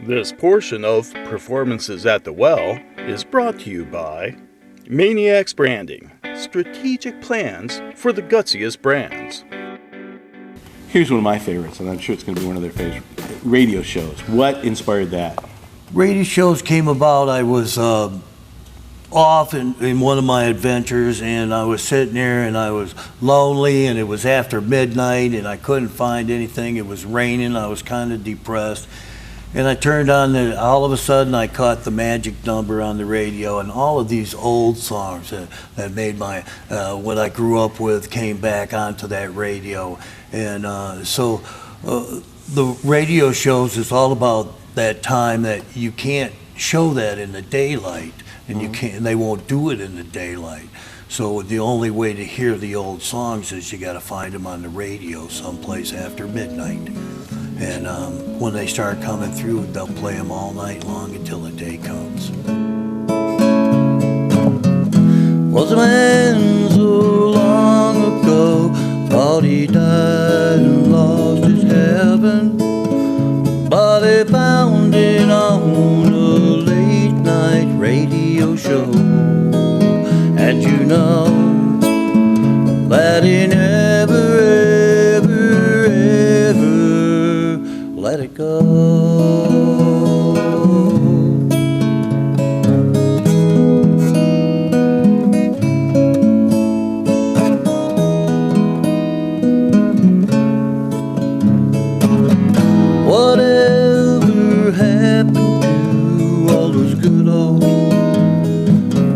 This portion of Performances at the Well is brought to you by Maniacs Branding, strategic plans for the gutsiest brands. Here's one of my favorites, and I'm sure it's going to be one of their favorites. Radio shows. What inspired that? Radio shows came about. I was off in one of my adventures, and I was sitting there, and I was lonely, and it was after midnight, and I couldn't find anything. It was raining. I was kind of depressed. And I turned on all of a sudden I caught the magic number on the radio, and all of these old songs that made my, what I grew up with came back onto that radio. And so the radio shows is all about that time that you can't show that in the daylight, and you can't, they won't do it in the daylight. So the only way to hear the old songs is you got to find them on the radio someplace after midnight. And when they start coming through, they'll play them all night long until the day comes. Was a man so long ago, thought he died and lost his heaven, but they found it on a late night radio show. And you know that he never, ever, ever let it go. Whatever happened to all those good old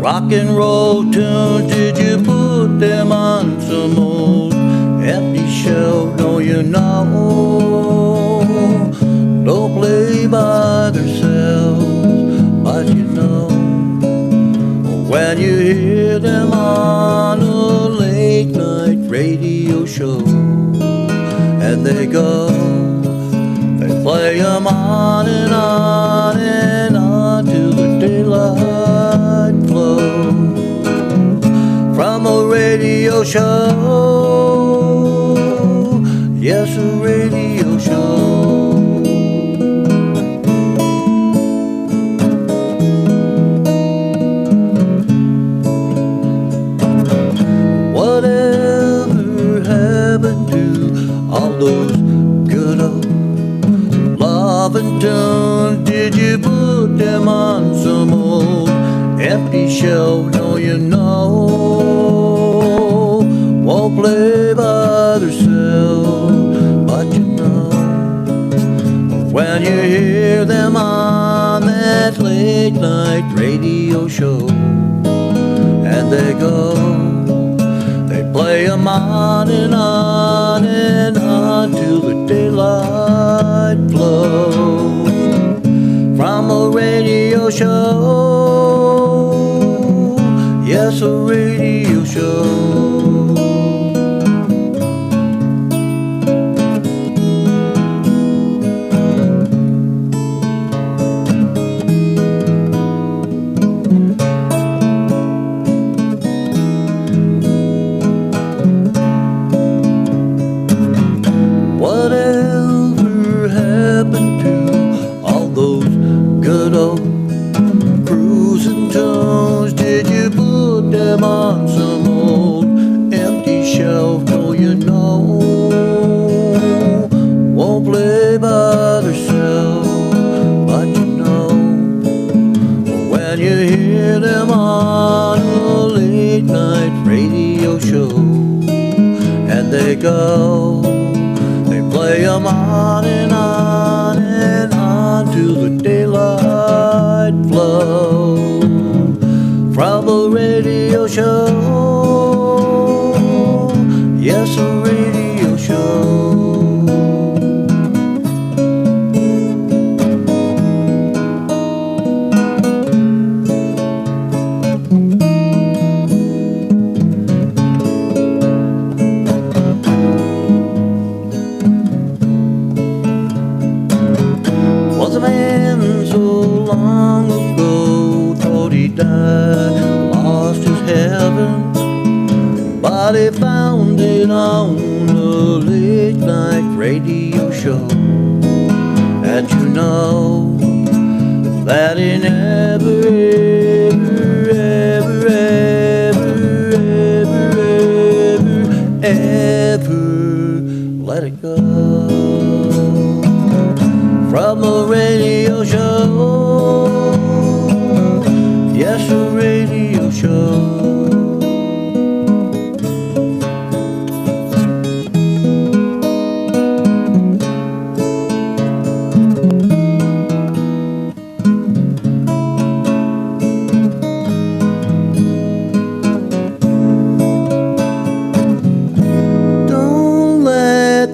rock and roll tunes? Did you put them on some old empty shelf? No, you know, don't play by themselves, but you know, when you hear them on a late night radio show, and they go, they play them on and on and on till the daylight flows. From a radio show, yes, a radio show. Whatever happened to all those good old loving tunes? Did you put them on some old empty shelf? No, you know, won't play by themselves, but you know, when you hear them on that late night radio show, and they go, they play them on and on and on till the daylight flows. From a radio show, yes, a radio show. Whatever happened to all those good old cruising tunes? Did you put them on some old empty shelf? No, you know, won't play by themselves, but you know, when you hear them on a late night radio show, and they go, play them on and on and on till the daylight flows. From a radio show, yes, a radio show. A man so long ago, thought he died, lost his heaven, but he found it on a late night radio show. And you know, that he never, ever, ever, ever, ever, ever let it go. From a radio show, yes, a radio show.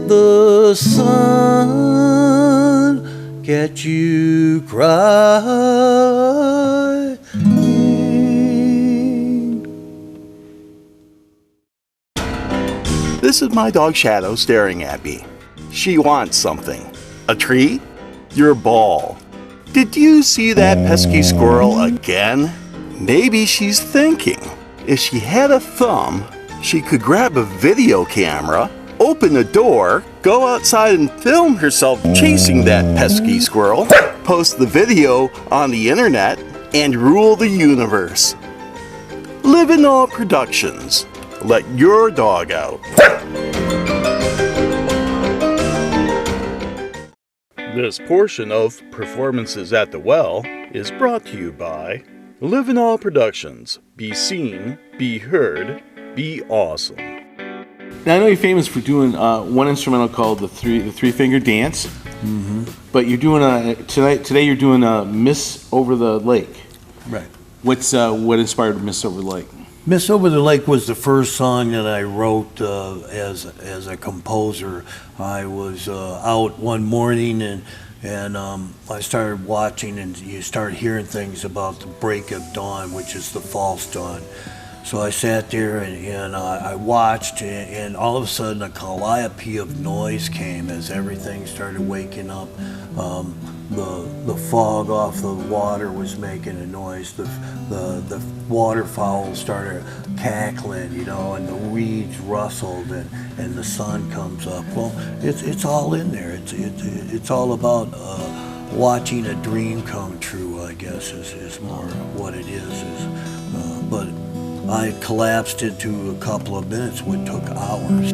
The sun get you crying. This is my dog Shadow staring at me. She wants something. A treat? Your ball. Did you see that pesky squirrel again? Maybe she's thinking, if she had a thumb, she could grab a video camera, open the door, go outside and film herself chasing that pesky squirrel, post the video on the internet, and rule the universe. Live in All Productions. Let your dog out. This portion of Performances at the Well is brought to you by Live in All Productions. Be seen, be heard, be awesome. Now I know you're famous for doing one instrumental called the three finger dance. Mm-hmm. But you're doing today you're doing Miss Over the Lake. Right. What inspired Miss Over the Lake? Miss Over the Lake was the first song that I wrote as a composer. I was out one morning and I started watching, and you start hearing things about the break of dawn, which is the false dawn. So I sat there and I watched, and all of a sudden a calliope of noise came as everything started waking up. The fog off the water was making a noise. The waterfowl started cackling, and the weeds rustled, and the sun comes up. Well, it's all in there. It's all about watching a dream come true, I guess, is more what it is. But I collapsed into a couple of minutes, what took hours.